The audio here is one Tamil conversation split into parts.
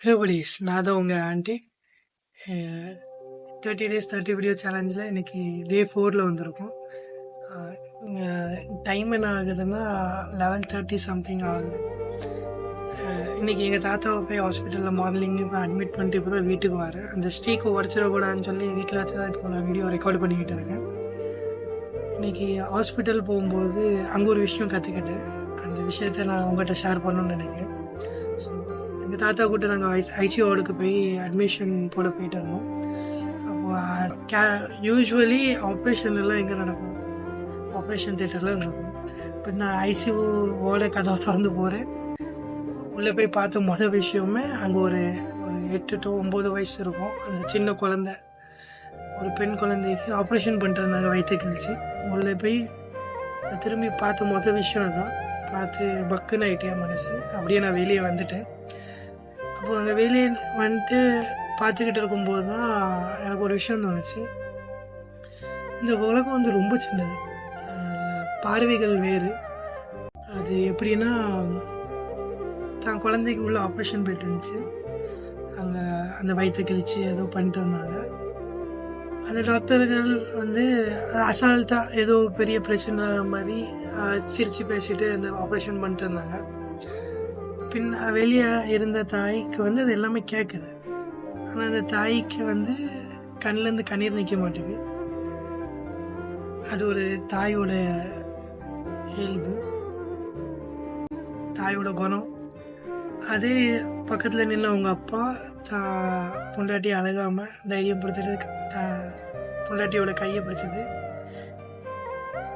ஹே buddies, நான் தான் உங்கள் ஆண்டி. 30 days 30 வீடியோ சேலஞ்சில் இன்னைக்கு டே 4ல் வந்திருக்கோம். டைம் என்ன ஆகுதுன்னா 11:30 சம்திங் ஆகுது. இன்னைக்கு எங்கள் தாத்தாவை போய் ஹாஸ்பிட்டலில் மார்னிங் அட்மிட் பண்ணிட்டு இப்போ தான் வீட்டுக்கு வரேன். அந்த ஸ்டீக்கை உடச்சிடக்கூடாதுன்னு சொல்லி வீட்டில் வச்சு தான் இப்போ நான் வீடியோ ரெக்கார்ட் பண்ணிக்கிட்டு இருக்கேன். இன்னைக்கு ஹாஸ்பிட்டல் போகும்போது அங்கே ஒரு விஷயம் கற்றுக்கிட்டேன். அந்த விஷயத்த நான் உங்கள்கிட்ட ஷேர் பண்ணணும்னு நினைக்கிறேன். ஸோ எங்கள் தாத்தா கூட நாங்கள் ஐசிஓடுக்கு போய் அட்மிஷன் போட போயிட்டு இருந்தோம். அப்போ யூஸ்வலி ஆப்ரேஷன்லாம் எங்கே நடக்கும்? ஆப்ரேஷன் தியேட்டரில் நடக்கும். இப்போ நான் ஐசிஓட கதவை திறந்து போகிறேன். உள்ளே போய் பார்த்த மொதல் விஷயமே அங்கே ஒரு 8 to 9 வயசு இருக்கும். அந்த சின்ன குழந்தை, ஒரு பெண் குழந்தைக்கு ஆப்ரேஷன் பண்ணிட்டு இருந்தாங்க வயிற்று கிழிச்சு. உள்ளே போய் திரும்பி பார்த்த மொதல் விஷயம் தான். பார்த்து பக்குன்னு ஆகிட்டே மனசு. அப்படியே நான் வெளியே வந்துட்டேன். அப்போ அங்கே வெளியே வந்துட்டு பார்த்துக்கிட்டு இருக்கும்போது தான் எனக்கு ஒரு விஷயம் தோணுச்சு. இந்த உலகம் வந்து ரொம்ப சின்னது, பார்வைகள் வேறு. அது எப்படின்னா, தான் குழந்தைக்கு உள்ள ஆப்ரேஷன் போயிட்டு இருந்துச்சு. அங்கே அந்த வயிற்று கிழிச்சு ஏதோ பண்ணிட்டு இருந்தாங்க. அந்த டாக்டர்கள் வந்து அசால்ட்டாக ஏதோ பெரிய பிரச்சனை மாதிரி சிரித்து பேசிட்டு அந்த ஆப்ரேஷன் பண்ணிட்டு இருந்தாங்க. வெளியே இருந்த தாய்க்கு வந்து அது எல்லாமே கேட்குது. ஆனால் அந்த தாய்க்கு வந்து கண்ணிலேருந்து கண்ணீர் நிற்க மாட்டேங்குது. அது ஒரு தாயோட இயல்பு, தாயோட குணம். அதே பக்கத்தில் நின்று அவங்க அப்பா பொண்டாட்டி அழகாமல் தைரியம் கொடுத்துட்டு பொண்டாட்டியோட கையை பிடிச்சது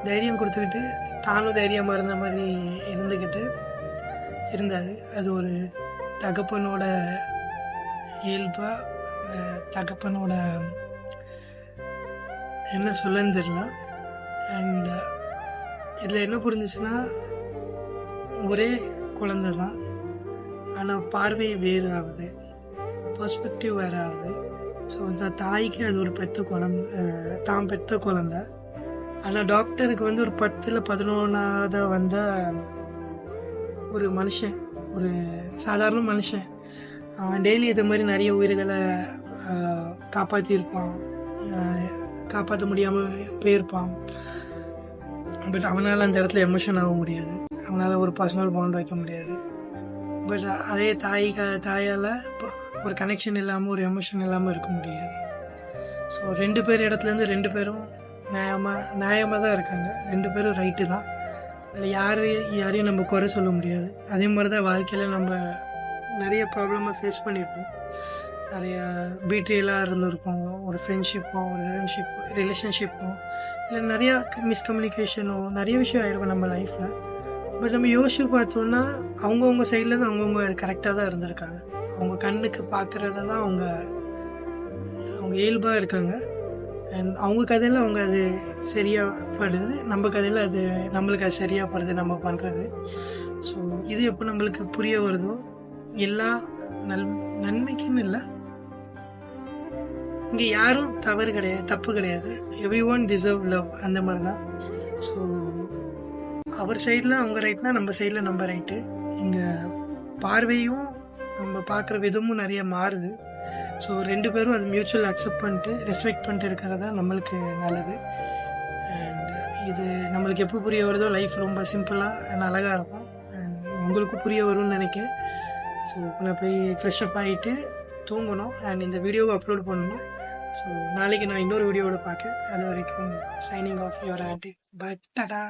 தைரியம் கொடுத்துக்கிட்டு தானும் தைரியமாக இருந்த மாதிரி இருந்துக்கிட்டு இருந்தார். அது ஒரு தகப்பனோட இயல்பா, தகப்பனோட என்ன சொல்லன்னு தெரியல. அண்ட் இதில் என்ன புரிஞ்சிச்சுன்னா, ஒரே குழந்தை தான், ஆனால் பார்வை வேறு ஆகுது, பர்ஸ்பெக்டிவ் வேறு ஆகுது. ஸோ இந்த தாய்க்கு அது ஒரு தான் பெற்ற குழந்தை. ஆனால் டாக்டருக்கு வந்து ஒரு 10ல் 11ஆவது வந்த ஒரு மனுஷன், ஒரு சாதாரண மனுஷன். அவன் டெய்லி இது மாதிரி நிறைய உயிர்களை காப்பாற்றிருப்பான், காப்பாற்ற முடியாமல் போயிருப்பான். பட் அவனால் அந்த இடத்துல எமோஷன் ஆக முடியாது, அவனால் ஒரு பர்சனல் பாண்ட் வைக்க முடியாது. பட் அதே தாயால் ஒரு கனெக்ஷன் இல்லாமல், ஒரு எமோஷன் இல்லாமல் இருக்க முடியாது. ஸோ 2 பேர் இடத்துலேருந்து 2 பேரும் நியாயமாக தான் இருக்காங்க. 2 பேரும் ரைட்டு தான். இல்லை யாரையும் நம்ம குறை சொல்ல முடியாது. அதே மாதிரி தான் வாழ்க்கையில் நம்ம நிறைய ப்ராப்ளமாக ஃபேஸ் பண்ணியிருப்போம். நிறைய பீட்ரியலாக இருந்திருப்போம். ஒரு ஃப்ரெண்ட்ஷிப்போ, ஒரு ரிலேஷன்ஷிப்போ, இல்லை நிறையா மிஸ்கம்யூனிகேஷனோ, நிறைய விஷயம் ஆகிருக்கும் நம்ம லைஃப்பில். பட் நம்ம யோசிச்சு பார்த்தோன்னா, அவங்கவுங்க சைட்லேருந்து அவங்கவுங்க கரெக்டாக தான் இருந்திருக்காங்க. அவங்க கண்ணுக்கு பார்க்குறத தான் அவங்க இயல்பாக இருக்காங்க. அண்ட் அவங்க கதையில் அவங்க அது சரியாக படுது, நம்ம கதையில் அது நம்மளுக்கு அது சரியாக படுது நம்ம பண்ணுறது. ஸோ இது எப்போ நம்மளுக்கு புரிய வருதோ, எல்லா நன்மைக்குன்னு இல்லை, இங்கே யாரும் தவறு கிடையாது, தப்பு கிடையாது. எவ்ரிஒன் டிசர்வ் லவ், அந்த மாதிரி தான். ஸோ அவர் சைடில் அவங்க ரைட்னா, நம்ம சைடில் நம்ம ரைட்டு. இங்கே பார்வையும் நம்ம பார்க்குற விதமும் நிறைய மாறுது. ஸோ 2 பேரும் அது மியூச்சுவல் அக்செப்ட் பண்ணிட்டு ரெஸ்பெக்ட் பண்ணிட்டு இருக்கிறது தான் நம்மளுக்கு நல்லது. அண்ட் இது நம்மளுக்கு எப்போ புரிய வருதோ, லைஃப் ரொம்ப சிம்பிளாக அழகாக இருக்கும். அண்ட் உங்களுக்கு புரிய வரும்னு நினைக்கிறேன். ஸோ இப்போ நான் போய் ஃப்ரெஷ்அப் ஆகிட்டு தூங்கணும். அண்ட் இந்த வீடியோவை அப்லோட் பண்ணணும். ஸோ நாளைக்கு நான் இன்னொரு வீடியோவோட பார்க்க. அது வரைக்கும் signing off your aunty. Bye, Tata.